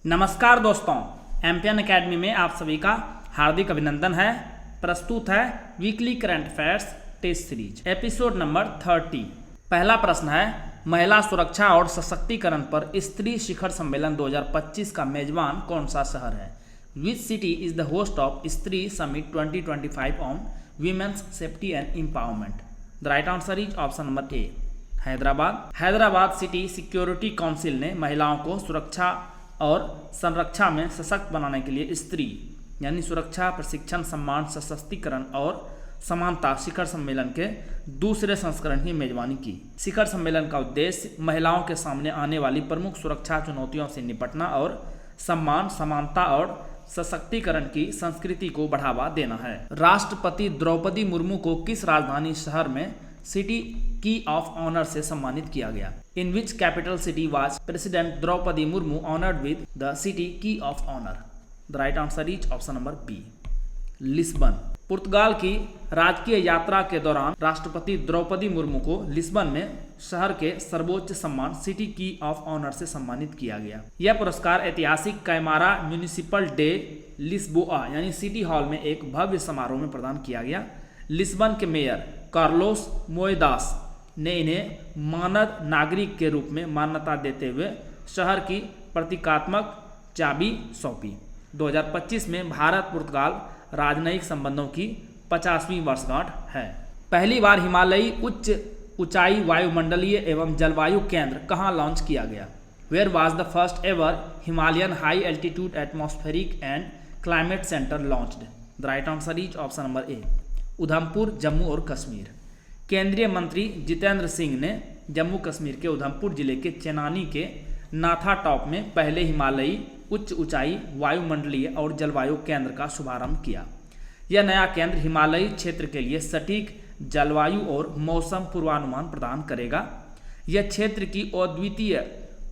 नमस्कार दोस्तों, MPN academy में आप सभी का हार्दिक अभिनंदन है। प्रस्तुत है weekly current affairs test series episode number 30। पहला प्रश्न है, महिला सुरक्षा और सशक्तिकरण पर स्त्री शिखर सम्मेलन 2025 का मेजबान कौन सा शहर है? Which city is the host of Stree summit 2025 on women's safety and empowerment? The right answer is option number A, Hyderabad. Hyderabad city security council ने महिलाओं को सुरक्षा और संरक्षा में सशक्त बनाने के लिए स्त्री यानी सुरक्षा, प्रशिक्षण, सम्मान, सशक्तिकरण और समानता शिखर सम्मेलन के दूसरे संस्करण की मेजबानी की। शिखर सम्मेलन का उद्देश्य महिलाओं के सामने आने वाली प्रमुख सुरक्षा चुनौतियों से निपटना और सम्मान, समानता और सशक्तिकरण की संस्कृति को बढ़ावा देना है। राष्ट्रपति द्रौपदी मुर्मू को किस राजधानी शहर में सिटी की ऑफ ऑनर से सम्मानित किया गया? In which capital city was president Droupadi Murmu honoured with the city key of honour? The right answer is option number B, Lisbon. पुर्तगाल की राजकीय यात्रा के दौरान राष्ट्रपति द्रौपदी मुर्मू को लिस्बन में शहर के सर्वोच्च सम्मान सिटी की ऑफ ऑनर से सम्मानित किया गया। यह पुरस्कार ऐतिहासिक कैमारा म्यूनिसिपल डे लिस्बोआ यानी सिटी हॉल में एक भव्य समारोह में प्रदान किया गया। लिस्बन के मेयर कार्लोस मोएदास ने इन्हें मानद नागरिक के रूप में मान्यता देते हुए शहर की प्रतीकात्मक चाबी सौंपी। 2025 में भारत पुर्तगाल राजनयिक संबंधों की 50वीं वर्षगांठ है। पहली बार हिमालयी उच्च ऊंचाई वायुमंडलीय एवं जलवायु केंद्र कहाँ लॉन्च किया गया? Where was the first ever Himalayan high altitude atmospheric and climate centre launched? The right answer is option number A, Udhampur, Jammu और कश्मीर। केंद्रीय मंत्री जितेंद्र सिंह ने जम्मू कश्मीर के उधमपुर जिले के चेनानी के नाथा टॉप में पहले हिमालयी उच्च ऊंचाई वायुमंडलीय और जलवायु केंद्र का शुभारंभ किया। यह नया केंद्र हिमालयी क्षेत्र के लिए सटीक जलवायु और मौसम पूर्वानुमान प्रदान करेगा। यह क्षेत्र की अद्वितीय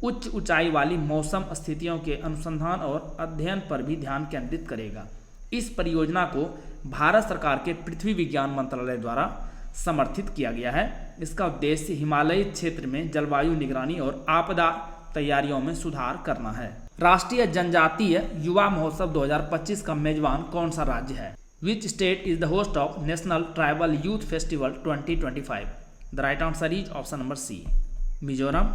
उच्च ऊंचाई वाली मौसम स्थितियों के अनुसंधान और अध्ययन पर भी ध्यान केंद्रित करेगा। इस परियोजना को भारत सरकार के पृथ्वी विज्ञान मंत्रालय द्वारा समर्थित किया गया है। इसका उद्देश्य हिमालयी क्षेत्र में जलवायु निगरानी और आपदा तैयारियों में सुधार करना है। राष्ट्रीय जनजातीय युवा महोत्सव 2025 का मेजबान कौन सा राज्य है? Which state is the host of national tribal youth festival 2025? The right answer is option number C, Mizoram.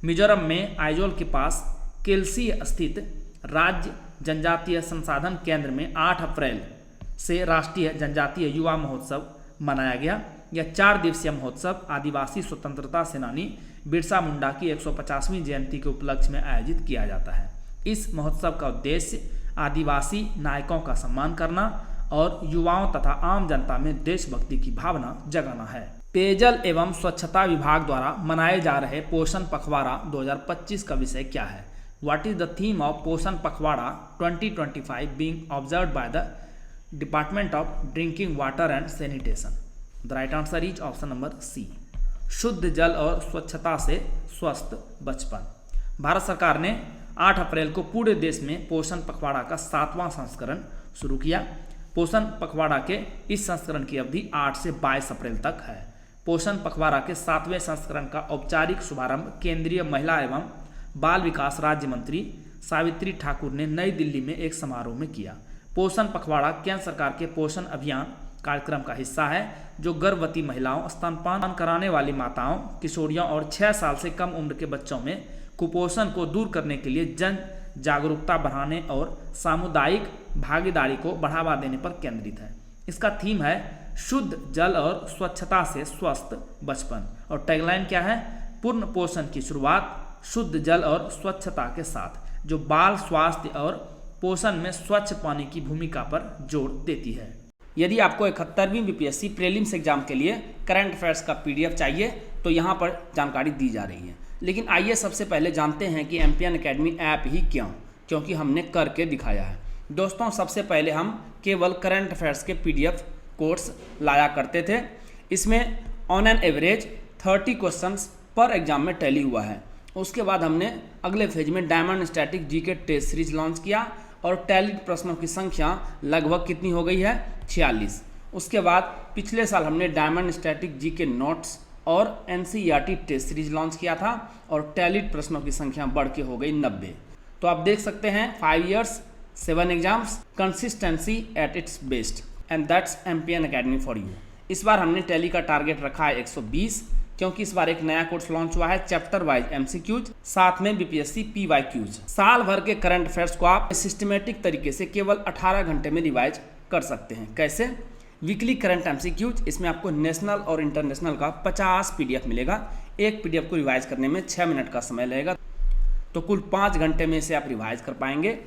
Mizoram में आइजोल के पास केल्सी स्थित राज्य जनजातीय संसाधन केंद्र में 8 अप्रैल से राष्ट्रीय जनजातीय युवा महोत्सव मनाया गया। यह 4 दिवसीय महोत्सव आदिवासी स्वतंत्रता सेनानी बिरसा मुंडा की 150वीं जयंती के उपलक्ष्य में आयोजित किया जाता है। इस महोत्सव का उद्देश्य आदिवासी नायकों का सम्मान करना और युवाओं तथा आम जनता में देशभक्ति की भावना जगाना है। पेयजल एवं स्वच्छता विभाग द्वारा मनाए जा रहे पोषण पखवाड़ा 2025 का विषय क्या है? What is the theme of पोषण पखवाड़ा 2025 being observed by the Department of Drinking Water and Sanitation? The right answer is option number C, शुद्ध जल और स्वच्छता से स्वस्थ बचपन। भारत सरकार ने 8 अप्रैल को पूरे देश में पोषण पखवाड़ा का 7वां संस्करण शुरू किया। पोषण पखवाड़ा के इस संस्करण की अवधि 8 से 22 अप्रैल तक है। पोषण पखवाड़ा के 7वें संस्करण का औपचारिक शुभारंभ केंद्रीय महिला एवं बाल विकास राज्य मंत्री सावित्री ठाकुर ने नई दिल्ली में एक समारोह में किया। पोषण पखवाड़ा केंद्र सरकार के पोषण अभियान कार्यक्रम का हिस्सा है, जो गर्भवती महिलाओं, स्तनपान कराने वाली माताओं, किशोरियों और 6 साल से कम उम्र के बच्चों में कुपोषण को दूर करने के लिए जन जागरूकता बढ़ाने और सामुदायिक भागीदारी को बढ़ावा देने पर केंद्रित है। इसका थीम है शुद्ध जल और स्वच्छता से स्वस्थ बचपन और टैगलाइन क्या है? पूर्ण पोषण की शुरुआत शुद्ध जल और स्वच्छता के साथ, जो बाल स्वास्थ्य और पोषण में स्वच्छ पानी की भूमिका पर जोर देती है। यदि आपको 71वीं बीपीएससी प्रीलिम्स एग्जाम के लिए करंट अफेयर्स का पीडीएफ चाहिए तो यहाँ पर जानकारी दी जा रही है। लेकिन आइए सबसे पहले जानते हैं कि एमपीएन एकेडमी ऐप ही क्यों, क्योंकि हमने करके दिखाया है। दोस्तों, सबसे पहले हम केवल करंट अफेयर्स के पीडीएफ कोर्स लाया करते थे। इसमें ऑन एन एवरेज 30 क्वेश्चंस पर एग्जाम में टैली हुआ है। उसके बाद हमने अगले फेज में diamond static GK test series launch किया और टैली प्रश्नों की संख्या लगभग कितनी हो गई है? 46। उसके बाद पिछले साल हमने डायमंड स्टैटिक जीके नोट्स और एनसीईआरटी टेस्ट सीरीज लॉन्च किया था और टैली प्रश्नों की संख्या बढ़ के हो गई 90। तो आप देख सकते हैं 5 years 7 exams, consistency at its best, and that's MPN academy for you. इस बार हमने टैली का टारगेट रखा है 120, क्योंकि इस बार एक नया कोर्स लॉन्च हुआ है चैप्टर वाइज एमसीक्यूज, साथ में बीपीएससी पीवाईक्यूज। साल भर के करंट अफेयर्स को आप सिस्टमेटिक तरीके से केवल 18 घंटे में रिवाइज कर सकते हैं। कैसे? वीकली करंट एमसीक्यूज, इसमें आपको नेशनल और इंटरनेशनल का 50 पीडीएफ मिलेगा। एक पीडीएफ को रिवाइज करने में 6 मिनट का समय लगेगा, तो कुल 5 घंटे में इसे आप रिवाइज कर पाएंगे।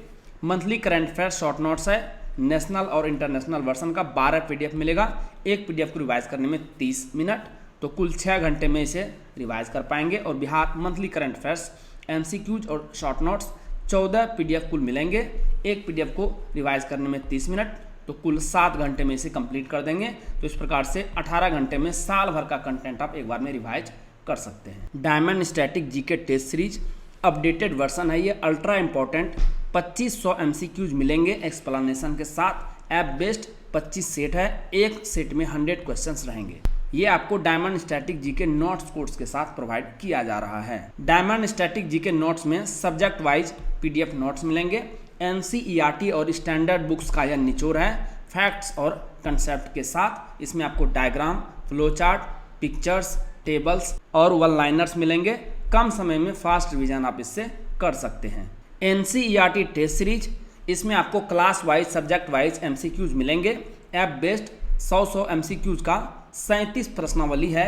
Monthly current affair short notes है, नेशनल और इंटरनेशनल वर्जन का 12 पीडीएफ मिलेगा। एक पीडीएफ को रिवाइज करने में 30 मिनट, तो कुल 6 घंटे में इसे रिवाइज कर पाएंगे। और Bihar monthly current affairs MCQs और शॉर्ट नोट्स 14 पीडीएफ कुल मिलेंगे। एक पीडीएफ को रिवाइज करने में 30 मिनट, तो कुल 7 घंटे में इसे कंप्लीट कर देंगे। तो इस प्रकार से 18 घंटे में साल भर का कंटेंट आप एक बार में रिवाइज कर सकते हैं। Diamond static GK test series updated version है ये, अल्ट्रा इंपॉर्टेंट 2500 एमसीक्यूज मिलेंगे एक्सप्लेनेशन के साथ। ऐप बेस्ड 25 सेट है, एक सेट में 100 क्वेश्चंस रहेंगे। ये आपको diamond static GK notes course के साथ प्रोवाइड किया जा रहा है। डायमंड स्टैटिक जीके नोट्स में सब्जेक्ट वाइज पीडीएफ नोट्स मिलेंगे। एनसीईआरटी और स्टैंडर्ड बुक्स का यह निचोड़ है, फैक्ट्स और कंसेप्ट के साथ। इसमें आपको diagram, flow chart, pictures, tables और वन लाइनर्स मिलेंगे। कम समय में फास्ट रिवीजन आप इससे कर सकते हैं। एनसीईआरटी टेस्ट सीरीज, इसमें आपको class wise subject wise MCQs मिलेंगे। ऐप बेस्ड 100 एमसीक्यूज का 37 प्रश्नावली है,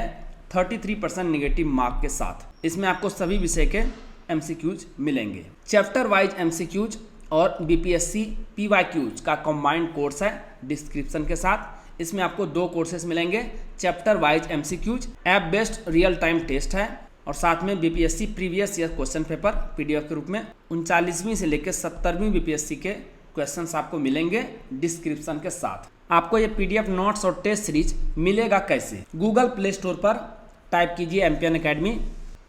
33% नेगेटिव मार्क के साथ। इसमें आपको सभी विषय के एमसीक्यूज मिलेंगे। चैप्टर वाइज एमसीक्यूज और बीपीएससी पीवाईक्यूज का कंबाइंड कोर्स है डिस्क्रिप्शन के साथ। इसमें आपको 2 कोर्सेज मिलेंगे, chapter wise MCQs, app based real time test है, और साथ में BPSC previous year question paper PDF के रूप में 39वीं से लेकर 70वीं बीपीएससी के क्वेश्चंस आपको मिलेंगे डिस्क्रिप्शन के साथ। आपको ये पीडीएफ नोट्स और टेस्ट सीरीज मिलेगा कैसे? गूगल प्ले स्टोर पर टाइप कीजिए एमपीएन अकेडमी,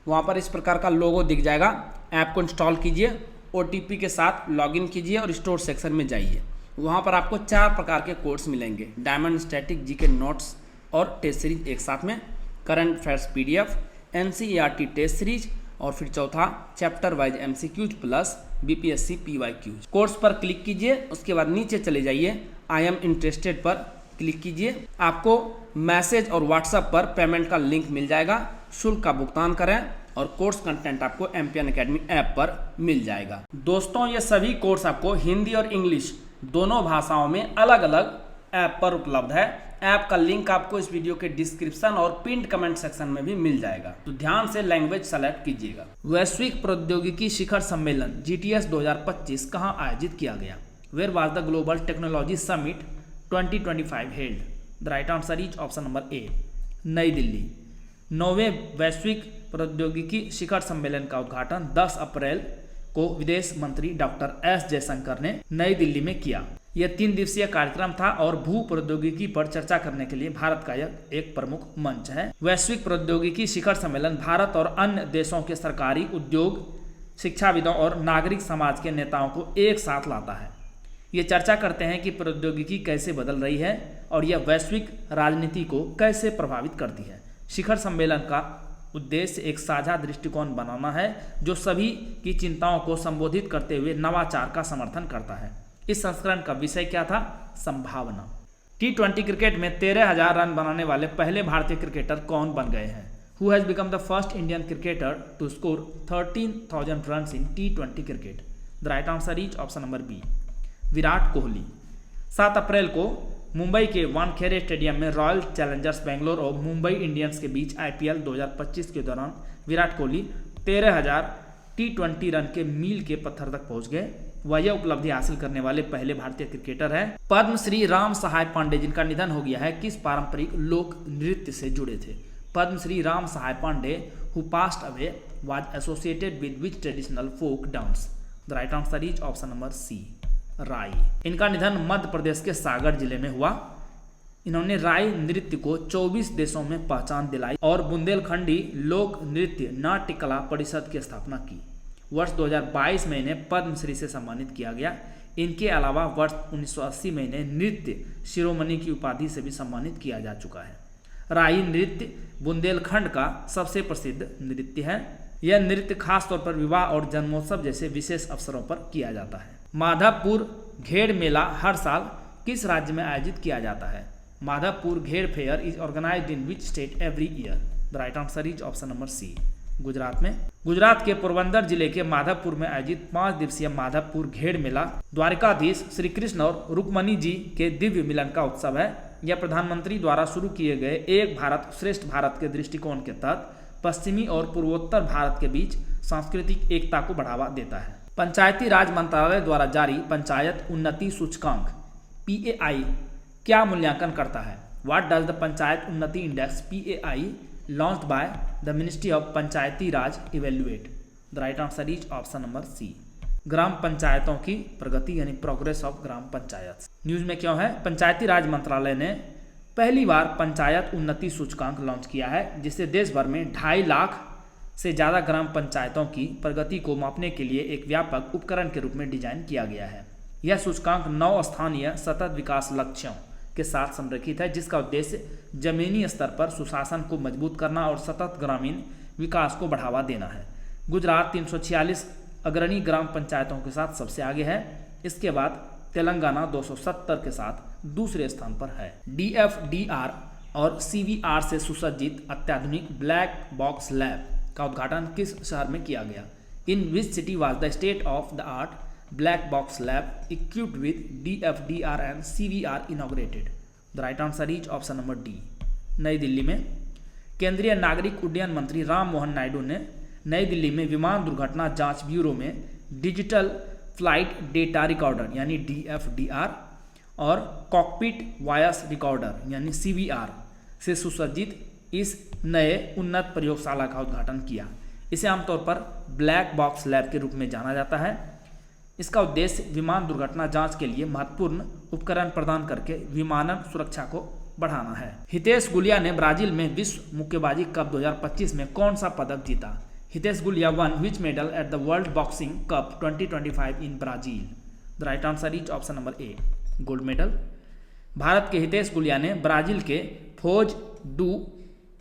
वहाँ पर इस प्रकार का लोगो दिख जाएगा। ऐप को इंस्टॉल कीजिए, ओटीपी के साथ लॉगिन कीजिए और स्टोर सेक्शन में जाइए। वहाँ पर आपको 4 प्रकार के कोर्स मिलेंगे, डायमंड स्टैटिक जीके नोट्स और टेस्ट सीरीज एक साथ में, current affairs PDF, NCERT test series, और फिर चौथा chapter wise MCQs plus BPSC PYQs. Course पर क्लिक कीजिए, उसके बाद नीचे चले जाइए, आई एम इंटरेस्टेड पर क्लिक कीजिए। आपको मैसेज और व्हाट्सएप पर पेमेंट का लिंक मिल जाएगा। शुल्क का भुगतान करें और कोर्स कंटेंट आपको एमपीएन अकेडमी ऐप पर मिल जाएगा। दोस्तों, ये सभी कोर्स आपको हिंदी और इंग्लिश दोनों भाषाओं में अलग अलग ऐप पर उपलब्ध है। ऐप का लिंक आपको इस वीडियो के डिस्क्रिप्शन और पिंड कमेंट सेक्शन में भी मिल जाएगा, तो ध्यान से लैंग्वेज सेलेक्ट कीजिएगा। वैश्विक प्रौद्योगिकी शिखर सम्मेलन GTS 2025 कहाँ आयोजित किया गया? Where was the global technology summit 2025 held? The right answer is option number A, New Delhi. 9वें वैश्विक प्रौद्योगिकी शिखर सम्मेलन का उद्घाटन 10 अप्रैल को विदेश मंत्री डॉक्टर एस जयशंकर ने नई दिल्ली में किया। यह 3 दिवसीय कार्यक्रम था और भू प्रौद्योगिकी पर चर्चा करने के लिए भारत का यह एक प्रमुख मंच है। वैश्विक प्रौद्योगिकी शिखर सम्मेलन भारत और अन्य देशों के सरकारी, उद्योग, शिक्षाविदों और नागरिक समाज के नेताओं को एक साथ लाता है। ये चर्चा करते हैं कि प्रौद्योगिकी कैसे बदल रही है और यह वैश्विक राजनीति को कैसे प्रभावित करती है। शिखर सम्मेलन का उद्देश्य एक साझा दृष्टिकोण बनाना है जो सभी की चिंताओं को संबोधित करते हुए नवाचार का समर्थन करता है। इस संस्करण का विषय क्या था? संभावना। T20 क्रिकेट में 13,000 रन बनाने वाले पहले भारतीय क्रिकेटर कौन बन गए हैं? Who has become the first Indian cricketer to score 13,000 runs in T20 cricket? The right answer is option number B, Virat Kohli. 7 अप्रैल को मुंबई के वानखेड़े स्टेडियम में रॉयल चैलेंजर्स बेंगलोर और मुंबई इंडियंस के बीच IPL 2025 के दौरान विराट कोहली 13,000 T20 रन के मील के पत्थर तक पहुंच गए। वह यह उपलब्धि हासिल करने वाले पहले भारतीय क्रिकेटर हैं। पद्मश्री राम सहाय पांडे जिनका निधन हो गया है, किस पारंपरिक लोक नृत्य से जुड़े थे? Padma Shri Ram Sahay Pandey who passed away was associated with which traditional folk dance? The right answer is option number C, Rai. इनका निधन मध्य प्रदेश के सागर जिले में हुआ। इन्होंने राई नृत्य को 24 देशों में पहचान दिलाई और बुंदेलखंडी लोक नृत्य नाट्य कला परिषद की स्थापना की। वर्ष 2022 में इन्हें पद्मश्री से सम्मानित किया गया। इनके अलावा वर्ष 1980 में इन्हें नृत्य शिरोमणि की उपाधि से भी सम्मानित किया जा चुका है। राई नृत्य बुंदेलखंड का सबसे प्रसिद्ध नृत्य है। यह नृत्य खास तौर पर विवाह और जन्मोत्सव जैसे विशेष अवसरों पर किया जाता है। माधवपुर घेर मेला हर साल किस राज्य में आयोजित किया जाता है? Madhavpur Gher fair is organised in which state every year? The right answer is option number C, Gujarat में। गुजरात के पोरबंदर जिले के माधवपुर में आयोजित 5 दिवसीय माधवपुर घेर मेला द्वारिकाधीश श्री कृष्ण और रुक्मणी जी के दिव्य मिलन का उत्सव है। यह प्रधानमंत्री द्वारा शुरू किए गए एक भारत श्रेष्ठ भारत के दृष्टिकोण के तहत पश्चिमी और पूर्वोत्तर भारत के बीच सांस्कृतिक एकता को बढ़ावा देता है। पंचायती राज मंत्रालय द्वारा जारी पंचायत उन्नति सूचकांक PAI क्या मूल्यांकन करता है? What does the panchayat Unnati index PAI launched by the ministry of Panchayati Raj evaluate? The right answer is option number C, ग्राम पंचायतों की प्रगति यानी progress of gram panchayat. News में क्यों है? पंचायती राज मंत्रालय ने पहली बार पंचायत उन्नति सूचकांक लॉन्च किया है, जिससे देश भर में 2.5 लाख से ज़्यादा ग्राम पंचायतों की प्रगति को मापने के लिए एक व्यापक उपकरण के रूप में डिजाइन किया गया है। यह सूचकांक 9 स्थानीय सतत विकास लक्ष्यों के साथ संरेखित है, जिसका उद्देश्य जमीनी स्तर पर सुशासन को मजबूत करना और सतत ग्रामीण विकास को बढ़ावा देना है। गुजरात 346 अग्रणी ग्राम पंचायतों के साथ सबसे आगे है। इसके बाद तेलंगाना 270 के साथ दूसरे स्थान पर है। DFDR और CVR से सुसज्जित अत्याधुनिक ब्लैक बॉक्स लैब का उद्घाटन किस शहर में किया गया? In which city was the state of the art black box lab equipped with DFDR and CVR inaugurated? The right answer is option number D, New Delhi में। केंद्रीय नागरिक उड्डयन मंत्री राम मोहन नायडू ने नई दिल्ली में विमान दुर्घटना जांच ब्यूरो में डिजिटल फ्लाइट डेटा रिकॉर्डर यानी DFDR और कॉकपिट वॉयस रिकॉर्डर यानी CVR से सुसज्जित इस नए उन्नत प्रयोगशाला का उद्घाटन किया। इसे आमतौर पर ब्लैक बॉक्स लैब के रूप में जाना जाता है। इसका उद्देश्य विमान दुर्घटना जांच के लिए महत्वपूर्ण उपकरण प्रदान करके विमानन सुरक्षा को बढ़ाना है। हितेश गुलिया ने ब्राजील में विश्व मुक्केबाजी कप 2025 में कौन सा पदक जीता? Hitesh Gulia one which medal at the world boxing cup 2025 in Brazil? The right answer is option number A, gold medal. Bharat के हितेश गुलिया ने ब्राजील के फोज डू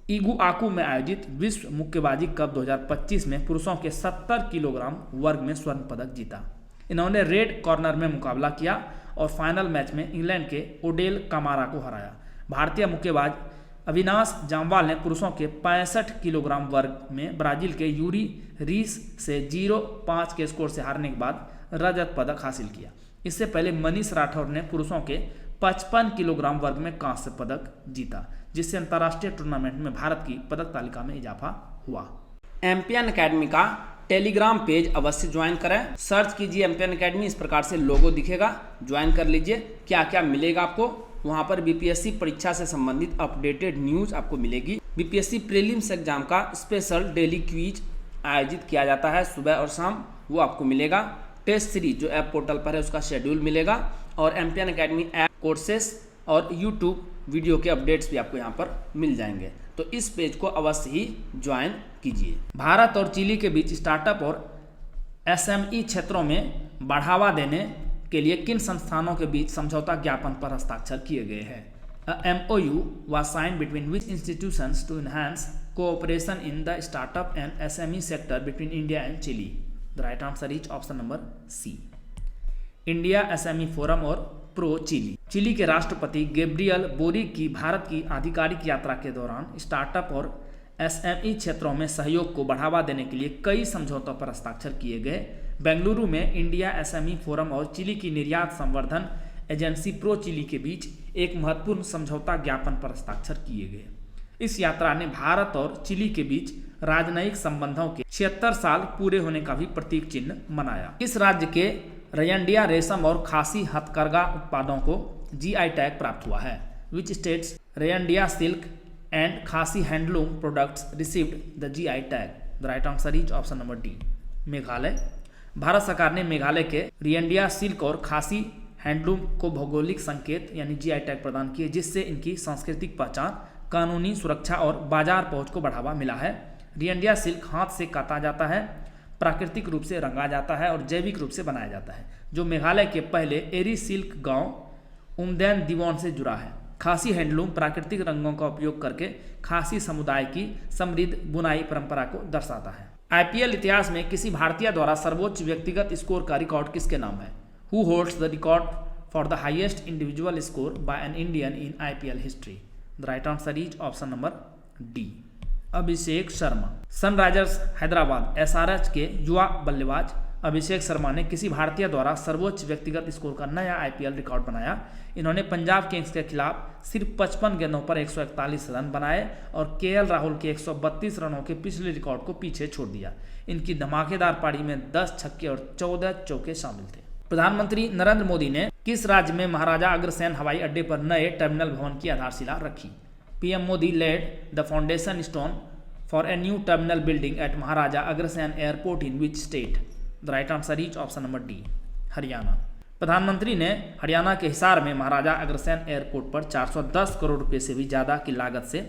इगुआकू में आयोजित विश्व मुक्केबाजी कप 2025 में पुरुषों के 70 किलोग्राम वर्ग में स्वर्ण पदक जीता। इन्होंने रेड कॉर्नर में मुकाबला किया और फाइनल मैच में इंग्लैंड के ओडेल कामारा को हराया। भारतीय मुक्केबाज अविनाश जामवाल ने पुरुषों के 65 किलोग्राम वर्ग में ब्राजील के यूरी रीस से 0-5 के स्कोर से हारने के बाद रजत पदक हासिल किया। इससे पहले मनीष राठौर ने पुरुषों के 55 किलोग्राम वर्ग में कांस्य पदक जीता, जिससे अंतर्राष्ट्रीय टूर्नामेंट में भारत की पदक तालिका में इजाफा हुआ। एम्पियन अकेडमी का टेलीग्राम पेज अवश्य ज्वाइन करें। सर्च कीजिए एम्पियन अकेडमी, इस प्रकार से लोगो दिखेगा, ज्वाइन कर लीजिए। क्या क्या मिलेगा आपको? वहाँ पर BPSC परीक्षा से संबंधित अपडेटेड न्यूज आपको मिलेगी। BPSC प्रीलिम्स एग्जाम का स्पेशल डेली क्विज आयोजित किया जाता है सुबह और शाम, वो आपको मिलेगा। टेस्ट सीरीज जो ऐप पोर्टल पर है उसका शेड्यूल मिलेगा और एम्पियन अकेडमी ऐप कोर्सेस और यूट्यूब वीडियो के अपडेट्स भी आपको यहाँ पर मिल जाएंगे। तो इस पेज को अवश्य ही ज्वाइन कीजिए। भारत और चिली के बीच स्टार्टअप और SME क्षेत्रों में बढ़ावा देने के लिए किन संस्थानों के बीच समझौता ज्ञापन पर हस्ताक्षर किए गए हैं? MOU was signed between which institutions to enhance cooperation in the startup and SME sector between India and Chile? The right answer is option number C, India SME forum और प्रो चिली। चिली के राष्ट्रपति Gabriel boric की भारत की आधिकारिक यात्रा के दौरान startup और SME क्षेत्रों में सहयोग को बढ़ावा देने के लिए कई समझौतों पर हस्ताक्षर किए गए। बेंगलुरु में इंडिया SME फोरम और चिली की निर्यात संवर्धन एजेंसी प्रो चिली के बीच एक महत्वपूर्ण समझौता ज्ञापन पर हस्ताक्षर किए गए। इस यात्रा ने भारत और चिली के बीच राजनयिक संबंधों के 76 साल पूरे होने का भी प्रतीक चिन्ह मनाया। इस राज्य के रयंडिया रेशम और खासी हथकरघा उत्पादों को GI टैग प्राप्त हुआ है। विच स्टेट्स रयंडिया सिल्क एंड खासी handloom products received the GI tag? The right answer is option number D, Meghalaya. Bharat सरकार ने मेघालय के रियंडिया सिल्क और खासी हैंडलूम को भौगोलिक संकेत यानी GI टैग प्रदान किए, जिससे इनकी सांस्कृतिक पहचान, कानूनी सुरक्षा और बाजार पहुंच को बढ़ावा मिला है। रियंडिया सिल्क हाथ से काता जाता है, प्राकृतिक रूप से रंगा जाता है और जैविक रूप से बनाया जाता है, जो मेघालय के पहले एरी सिल्क गांव उमदैन दिवोन से जुड़ा है। खासी हैंडलूम प्राकृतिक रंगों का उपयोग करके खासी समुदाय की समृद्ध बुनाई परंपरा को दर्शाता है। आईपीएल इतिहास में किसी भारतीय द्वारा सर्वोच्च व्यक्तिगत स्कोर का रिकॉर्ड किसके नाम है? Who holds the record for the highest individual score bye an Indian in IPL history? The right answer is option number D, Abhishek Sharma. Sunrisers Hyderabad SRH के युवा बल्लेबाज अभिषेक शर्मा ने किसी भारतीय द्वारा सर्वोच्च व्यक्तिगत स्कोर का नया आईपीएल रिकॉर्ड बनाया। इन्होंने पंजाब किंग्स के खिलाफ सिर्फ 55 गेंदों पर 141 रन बनाए और केएल राहुल के 132 रनों के पिछले रिकॉर्ड को पीछे छोड़ दिया। इनकी धमाकेदार पारी में 10 छक्के और 14 चौके शामिल थे। प्रधानमंत्री नरेंद्र मोदी ने किस राज्य में महाराजा अग्रसेन हवाई अड्डे पर नए टर्मिनल भवन की आधारशिला रखी? PM Modi laid the foundation stone for a new terminal building at Maharaja Agrasen airport in which state? The right answer is option number D, Haryana. प्रधानमंत्री ने हरियाणा के हिसार में महाराजा अग्रसेन एयरपोर्ट पर 410 करोड़ रुपए से भी ज़्यादा की लागत से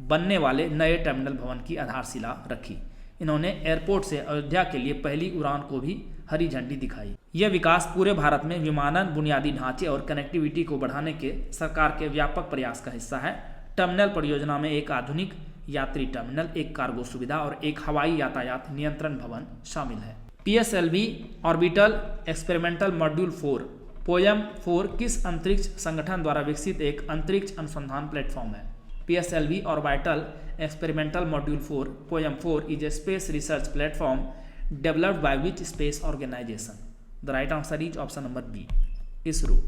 बनने वाले नए टर्मिनल भवन की आधारशिला रखी। इन्होंने एयरपोर्ट से अयोध्या के लिए पहली उड़ान को भी हरी झंडी दिखाई। यह विकास पूरे भारत में विमानन, बुनियादी ढांचे और कनेक्टिविटी को बढ़ाने के सरकार के व्यापक प्रयास का हिस्सा है। टर्मिनल परियोजना में एक आधुनिक यात्री टर्मिनल, एक कार्गो सुविधा और एक हवाई यातायात नियंत्रण भवन शामिल है। PSLV orbital experimental module 4 POEM 4 किस अंतरिक्ष संगठन द्वारा विकसित एक अंतरिक्ष अनुसंधान प्लेटफॉर्म है? PSLV orbital experimental module 4 POEM 4 is a space research platform developed by which space organisation? The right answer is option number B, ISRO.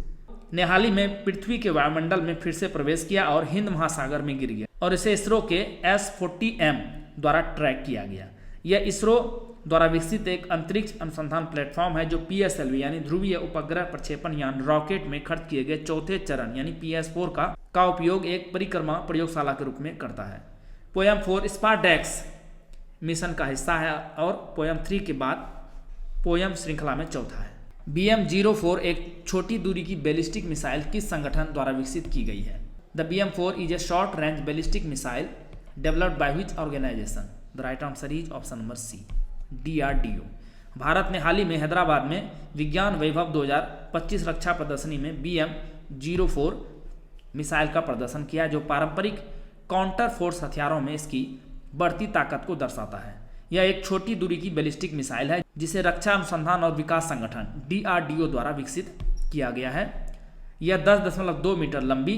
ने हाल ही में पृथ्वी के वायुमंडल में फिर से प्रवेश किया और हिंद महासागर में गिर गया और इसे इसरो के S40M द्वारा ट्रैक किया गया। यह इसरो द्वारा विकसित एक अंतरिक्ष अनुसंधान प्लेटफॉर्म है जो PSLV यानी ध्रुवीय उपग्रह प्रक्षेपण यान रॉकेट में खर्च किए गए चौथे चरण यानी PS4 का उपयोग एक परिक्रमा प्रयोगशाला के रूप में करता है। पोयम 4 स्पारडेक्स मिशन का हिस्सा है और पोयम 3 के बाद पोयम श्रृंखला में चौथा है। BM-04 एक छोटी दूरी की बैलिस्टिक मिसाइल किस संगठन द्वारा विकसित की गई है? The BM-4 is a short range ballistic missile developed by which organisation? The right answer is option number C, DRDO। भारत ने हाल ही में हैदराबाद में विज्ञान वैभव 2025 रक्षा प्रदर्शनी में BM-04 मिसाइल का प्रदर्शन किया जो पारंपरिक काउंटर फोर्स हथियारों में इसकी बढ़ती ताकत को दर्शाता है। यह एक छोटी दूरी की बैलिस्टिक मिसाइल है जिसे रक्षा अनुसंधान और विकास संगठन DRDO द्वारा विकसित किया गया है। यह 10.2 मीटर लंबी,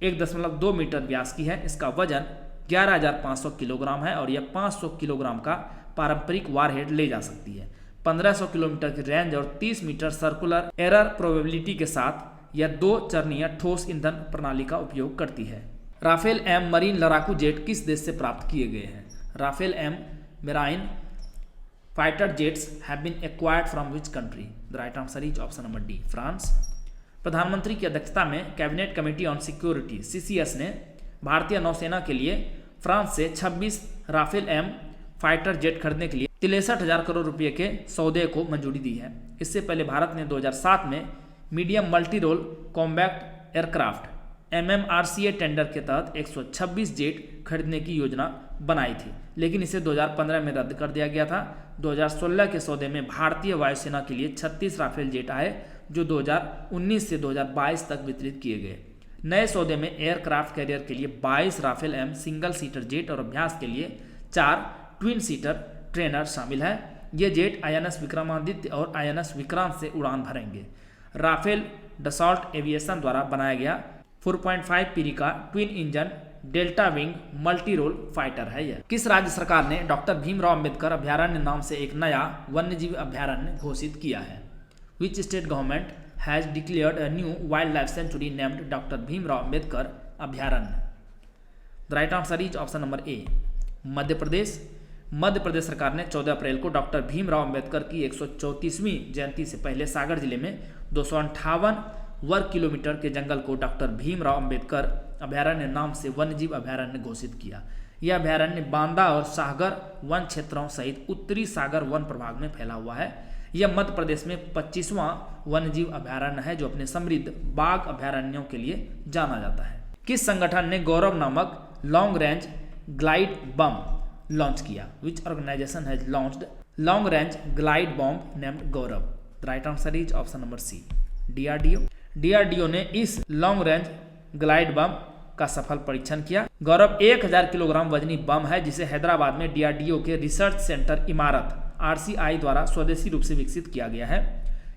1.2 मीटर व्यास की है। इसका वजन 11,500 किलोग्राम है और यह 500 किलोग्राम का पारंपरिक वारहेड ले जा सकती है। 1500 किलोमीटर की रेंज और 30 मीटर सर्कुलर एरर प्रोबेबिलिटी के साथ यह 2 चरणीय ठोस ईंधन प्रणाली का उपयोग करती है। राफेल एम मरीन लड़ाकू जेट किस देश से प्राप्त किए गए हैं? Rafale M marine fighter jets have been acquired from which country? The right answer is option number D, France. प्रधानमंत्री की अध्यक्षता में cabinet committee on security CCS ने भारतीय नौसेना के लिए फ्रांस से 26 राफेल एम फाइटर जेट खरीदने के लिए 63,000 करोड़ रुपए के सौदे को मंजूरी दी है। इससे पहले भारत ने 2007 में medium multi role combat aircraft MMRCA tender के तहत 126 जेट खरीदने की योजना बनाई थी, लेकिन इसे 2015 में रद्द कर दिया गया था। 2016 के सौदे में भारतीय वायुसेना के लिए 36 राफेल जेट आए जो 2019 से 2022 तक वितरित किए गए। नए सौदे में एयरक्राफ्ट कैरियर के लिए 22 Rafale M single seater jet और अभ्यास के लिए 4 ट्विन सीटर ट्रेनर शामिल है। ये जेट INS विक्रमादित्य और INS विक्रांत से उड़ान भरेंगे। राफेल डसॉल्ट एविएशन द्वारा बनाया गया 4.5 पीरी का twin engine delta wing multi role fighter है। यह किस राज्य सरकार ने डॉक्टर भीमराव अंबेडकर अभ्यारण्य नाम से एक नया वन्यजीव अभ्यारण्य घोषित किया है? Which state government has declared a new wild life sanctuary named doctor Bhimrao Ambedkar अभ्यारण्य? The right answer is option number A, Madhya Pradesh. Madhya Pradesh सरकार ने 14 अप्रैल को डॉक्टर भीमराव अंबेडकर की 134वीं जयंती से पहले सागर जिले में 258 वर्ग किलोमीटर के जंगल को डॉक्टर भीमराव अंबेडकर अभ्यारण्य नाम से वन्यजीव अभ्यारण्य घोषित किया। यह अभ्यारण्य बांदा और सागर वन क्षेत्रों सहित उत्तरी सागर वन प्रभाग में फैला हुआ है। यह मध्य प्रदेश में 25वां वन्यजीव अभ्यारण्य है जो अपने समृद्ध बाघ अभ्यारण्यों के लिए जाना जाता है। किस संगठन ने गौरव नामक long range glide bomb launch किया? Which organisation has launched long range glide bomb named Gaurav? The right answer is option number C, DRDO। DRDO ने इस लॉन्ग रेंज ग्लाइड बम का सफल परीक्षण किया। गौरव 1000 किलोग्राम वजनी बम है जिसे हैदराबाद में DRDO के रिसर्च सेंटर इमारत RCI द्वारा स्वदेशी रूप से विकसित किया गया है।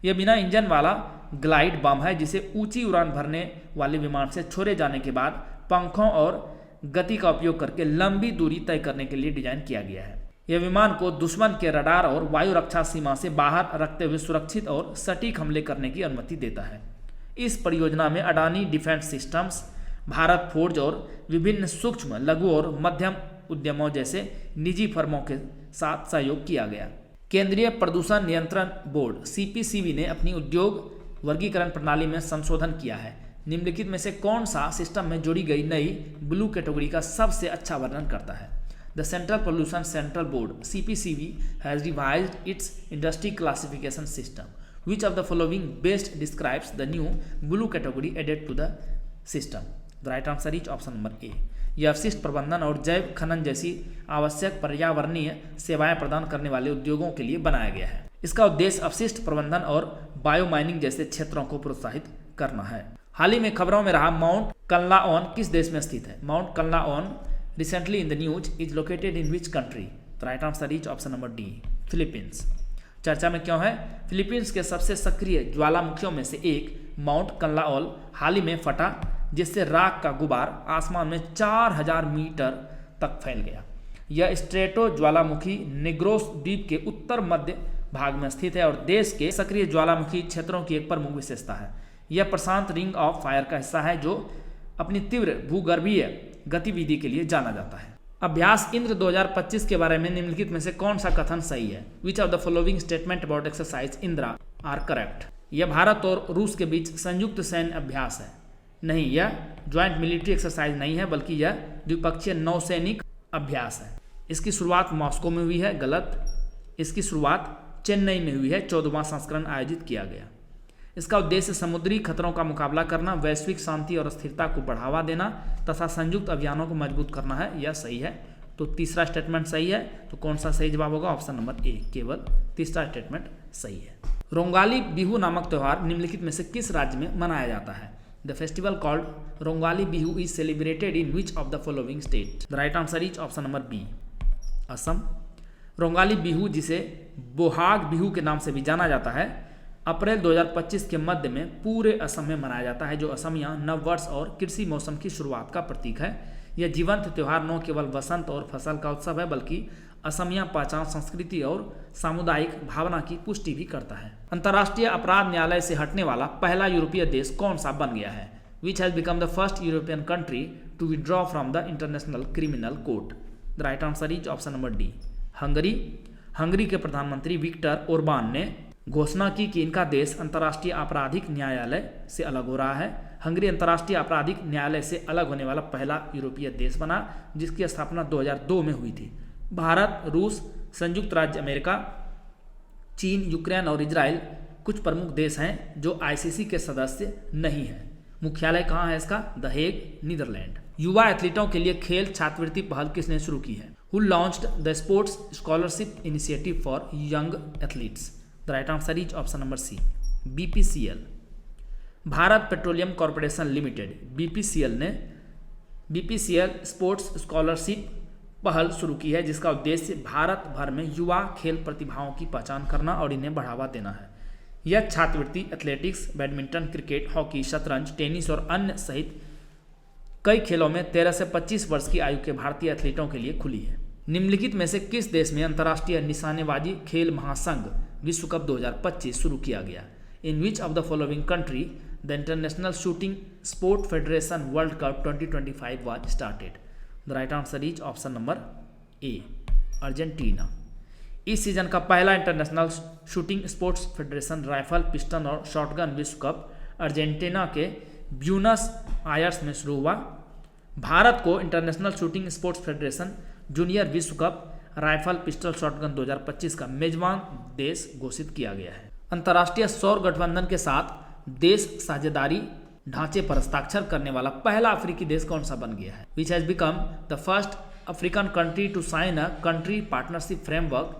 यह बिना इंजन वाला ग्लाइड बम है जिसे ऊंची उड़ान भरने वाले विमान से छोड़े जाने के बाद पंखों और गति का उपयोग करके लंबी दूरी तय करने के लिए डिजाइन किया गया है। यह विमान को दुश्मन के रडार और वायु रक्षा सीमा से बाहर रखते हुए सुरक्षित और सटीक हमले करने की अनुमति देता है। इस परियोजना में Adani defence systems, Bharat forge और विभिन्न सूक्ष्म, लघु और मध्यम उद्यमों जैसे निजी फर्मों के साथ सहयोग किया गया। केंद्रीय प्रदूषण नियंत्रण बोर्ड CPCB ने अपनी उद्योग वर्गीकरण प्रणाली में संशोधन किया है। निम्नलिखित में से कौन सा सिस्टम में जोड़ी गई नई ब्लू कैटेगरी का सबसे अच्छा वर्णन करता है? The central pollution central board CPCB has revised its industry classification system. Which of the following best describes the new blue category added to the system? The right answer is option number A. यह अवशिष्ट प्रबंधन और जैव खनन जैसी आवश्यक पर्यावरणीय सेवाएं प्रदान करने वाले उद्योगों के लिए बनाया गया है। इसका उद्देश्य अपशिष्ट प्रबंधन और बायोमाइनिंग जैसे क्षेत्रों को प्रोत्साहित करना है। हाल ही में खबरों में रहा माउंट कल्लाओन किस देश में स्थित है? Mount Kanlaon recently in the news is located in which country? The right answer is option number D, Philippines. चर्चा में क्यों है? फिलीपींस के सबसे सक्रिय ज्वालामुखियों में से एक माउंट कल्लाओल हाल ही में फटा जिससे राख का गुबार आसमान में 4000 मीटर तक फैल गया। यह स्ट्रेटो ज्वालामुखी निग्रोस द्वीप के उत्तर मध्य भाग में स्थित है और देश के सक्रिय ज्वालामुखी क्षेत्रों की एक प्रमुख विशेषता है। यह प्रशांत रिंग ऑफ फायर का हिस्सा है जो अपनी तीव्र भूगर्भीय गतिविधि के लिए जाना जाता है। अभ्यास इंद्र 2025 के बारे में निम्नलिखित में से कौन सा कथन सही है? Which of the following statement about exercise Indra are correct? यह भारत और रूस के बीच संयुक्त सैन्य अभ्यास है। नहीं, यह ज्वाइंट मिलिट्री एक्सरसाइज नहीं है बल्कि यह द्विपक्षीय नौसैनिक अभ्यास है। इसकी शुरुआत मॉस्को में हुई है, गलत। इसकी शुरुआत चेन्नई में हुई है, 14वां संस्करण आयोजित किया गया। इसका उद्देश्य समुद्री खतरों का मुकाबला करना, वैश्विक शांति और स्थिरता को बढ़ावा देना तथा संयुक्त अभियानों को मजबूत करना है। यह सही है। तो तीसरा स्टेटमेंट सही है। तो कौन सा सही जवाब होगा? ऑप्शन नंबर ए, केवल तीसरा स्टेटमेंट सही है। रोंगाली बिहू नामक त्यौहार निम्नलिखित में से किस राज्य में मनाया जाता है? The festival called Rongali Bihu is celebrated in which of the following state? The right answer is option number B, Assam. Rongali Bihu जिसे बोहाग बिहू के नाम से भी जाना जाता है अप्रैल 2025 के मध्य में पूरे असम में मनाया जाता है, जो असमिया नववर्ष और कृषि मौसम की शुरुआत का प्रतीक है। यह जीवंत त्यौहार न केवल वसंत और फसल का उत्सव है बल्कि असमिया पहचान, संस्कृति और सामुदायिक भावना की पुष्टि भी करता है। अंतर्राष्ट्रीय अपराध न्यायालय से हटने वाला पहला यूरोपीय देश कौन सा बन गया है? Which has become the first European country to withdraw from the International Criminal Court? The right answer is option number D, Hungary. Hungary के प्रधानमंत्री विक्टर ओरबान ने घोषणा की कि इनका देश अंतर्राष्ट्रीय आपराधिक न्यायालय से अलग हो रहा है। हंगरी अंतर्राष्ट्रीय आपराधिक न्यायालय से अलग होने वाला पहला यूरोपीय देश बना जिसकी स्थापना 2002 में हुई थी। भारत, रूस, संयुक्त राज्य अमेरिका, चीन, यूक्रेन और इजराइल कुछ प्रमुख देश हैं जो ICC के सदस्य नहीं हैं। मुख्यालय कहाँ है इसका? The Hague, Netherlands. युवा एथलीटों के लिए खेल छात्रवृत्ति पहल किसने शुरू की है? Who launched the sports scholarship initiative for young athletes? The right answer is option number C, BPCL। Bharat Petroleum Corporation Limited BPCL ने BPCL स्पोर्ट्स स्कॉलरशिप पहल शुरू की है जिसका उद्देश्य भारत भर में युवा खेल प्रतिभाओं की पहचान करना और इन्हें बढ़ावा देना है। यह छात्रवृत्ति एथलेटिक्स, बैडमिंटन, क्रिकेट, हॉकी, शतरंज, टेनिस और अन्य सहित कई खेलों में 13 से 25 वर्ष की आयु के भारतीय एथलीटों के लिए खुली है। निम्नलिखित में से किस देश में अंतर्राष्ट्रीय निशानेबाजी खेल महासंघ विश्व कप 2025 शुरू किया गया? In which of the following country the international shooting sport federation world cup 2025 was started? The right answer is option number A, Argentina. इस सीजन का पहला international shooting sports federation rifle, pistol और shotgun विश्व cup Argentina के Buenos Aires में शुरू हुआ। भारत को international shooting sports federation junior विश्व कप राइफल, पिस्टल, शॉटगन 2025 का मेजबान देश घोषित किया गया है। अंतर्राष्ट्रीय सौर गठबंधन के साथ देश साझेदारी ढांचे पर हस्ताक्षर करने वाला पहला अफ्रीकी देश कौन सा बन गया है? Which has become the first African country to sign a country partnership framework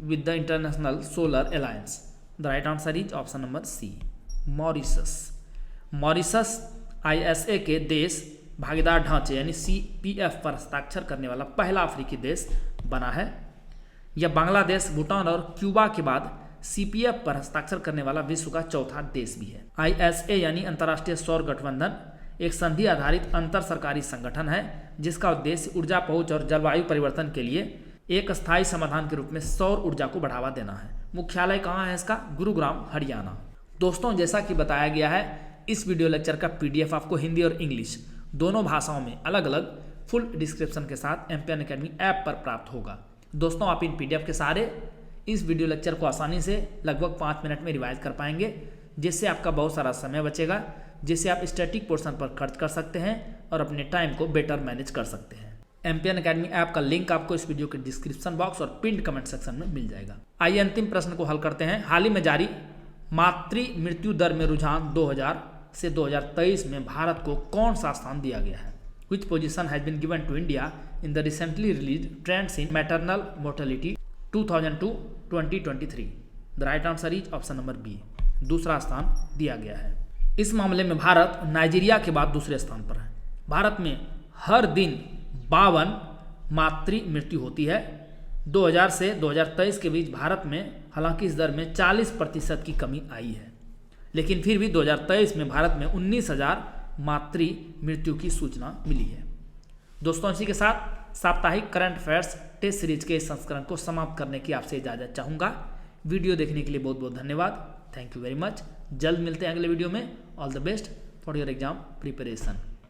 with the International Solar Alliance? The right answer is option number C, Mauritius. Mauritius ISA के देश भागीदार ढांचे यानी CPF पर हस्ताक्षर करने वाला पहला अफ्रीकी देश बना है। यह बांग्लादेश, भूटान और क्यूबा के बाद CPF पर हस्ताक्षर करने वाला विश्व का चौथा देश भी है। ISA यानी अंतर्राष्ट्रीय सौर गठबंधन एक संधि आधारित अंतर सरकारी संगठन है जिसका उद्देश्य ऊर्जा पहुंच और जलवायु परिवर्तन के लिए एक स्थायी समाधान के रूप में सौर ऊर्जा को बढ़ावा देना है। मुख्यालय कहाँ है इसका? गुरुग्राम, हरियाणा। दोस्तों, जैसा कि बताया गया है, इस वीडियो लेक्चर का PDF आपको हिंदी और इंग्लिश दोनों भाषाओं में अलग अलग फुल डिस्क्रिप्शन के साथ एम्पियन एकेडमी ऐप पर प्राप्त होगा। दोस्तों, आप इन PDF के सहारे इस वीडियो लेक्चर को आसानी से लगभग 5 मिनट में रिवाइज कर पाएंगे, जिससे आपका बहुत सारा समय बचेगा, जिससे आप स्टैटिक पोर्शन पर खर्च कर सकते हैं और अपने टाइम को बेटर मैनेज कर सकते हैं। एम्पियन एकेडमी ऐप का लिंक आपको इस वीडियो के डिस्क्रिप्शन बॉक्स और पिंड कमेंट सेक्शन में मिल जाएगा। आइए अंतिम प्रश्न को हल करते हैं। हाल ही में जारी मातृ मृत्यु दर में रुझान 2000 से 2023 में भारत को कौन सा स्थान दिया गया है? Which position has been given to India in the recently released Trends in Maternal Mortality 2002-2023? The right answer is option number B, दूसरा स्थान दिया गया है। इस मामले में भारत नाइजीरिया के बाद दूसरे स्थान पर है। भारत में हर दिन 52 मातृ मृत्यु होती है। 2000 से 2023 के बीच भारत में हालांकि इस दर में 40% की कमी आई है, लेकिन फिर भी 2023 में भारत में 19,000 मातृ मृत्यु की सूचना मिली है। दोस्तों, इसी के साथ साप्ताहिक करंट अफेयर्स टेस्ट सीरीज के इस संस्करण को समाप्त करने की आपसे इजाजत चाहूँगा। वीडियो देखने के लिए बहुत बहुत धन्यवाद। Thank you very much. जल्द मिलते हैं अगले वीडियो में। All the best for your exam preparation.